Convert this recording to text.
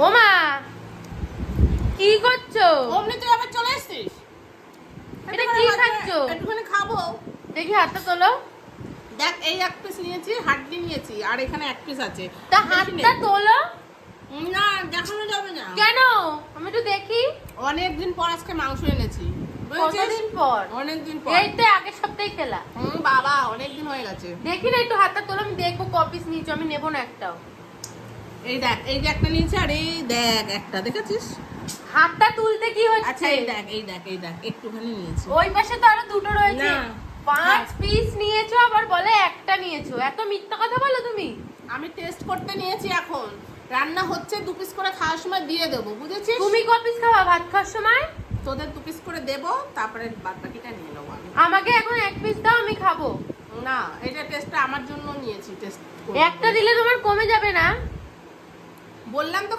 ওমা কি করছো? অমনি তুই আবার চলে এসেছিস। এটা কি খাচ্ছো? একটুখানি খাবো। দেখি হাতটা তোলো। দেখ এই এক পিস নিয়েছি, হাড্ডি নিয়েছি, আর এখানে এক পিস আছে। তা হাতটা তোলো। না দেখানো যাবে না। কেন? আমি একটু দেখি। অনেকদিন পর আজকে মাংস এনেছি। কতদিন পর? অনেকদিন পর। এই তো আগের সপ্তাহে খেলা। বাবা অনেকদিন হয়ে গেছে। দেখি না একটু হাতটা তোলো, আমি দেখবো ক পিস নিয়েছো। আমি নেবো না একটাও। এই দেখ এই যে একটা নিয়েছি, আর এই দেখ একটা দেখেছিস। হাতটা তুলতে কি আচ্ছা হচ্ছে? এই দেখ এই দেখ এই দেখ একটুখানি নিয়েছি। ওই পাশে তো আরো দুটো রয়েছে। না। 5 পিস নিয়েছো আবার বলে একটা নিয়েছো। এত মিথ্যা কথা বলো তুমি। আমি টেস্ট করতে নিয়েছি এখন। রান্না হচ্ছে, 2 পিস করে খাওয়ার সময় দিয়ে দেবো, বুঝেছিস? তুমি ক পিস খাওয়া ভাত খাওয়ার সময়? তোদের 2 পিস করে দেবো, তারপরে বাদ বাকিটা নিয়ে নেবো আমি। আমাকে এখন 1 পিস দাও, আমি খাবো। না এটা টেস্টটা আমার জন্য নিয়েছি, টেস্ট একটা দিলে তোমার কমে যাবে না? বললাম তো।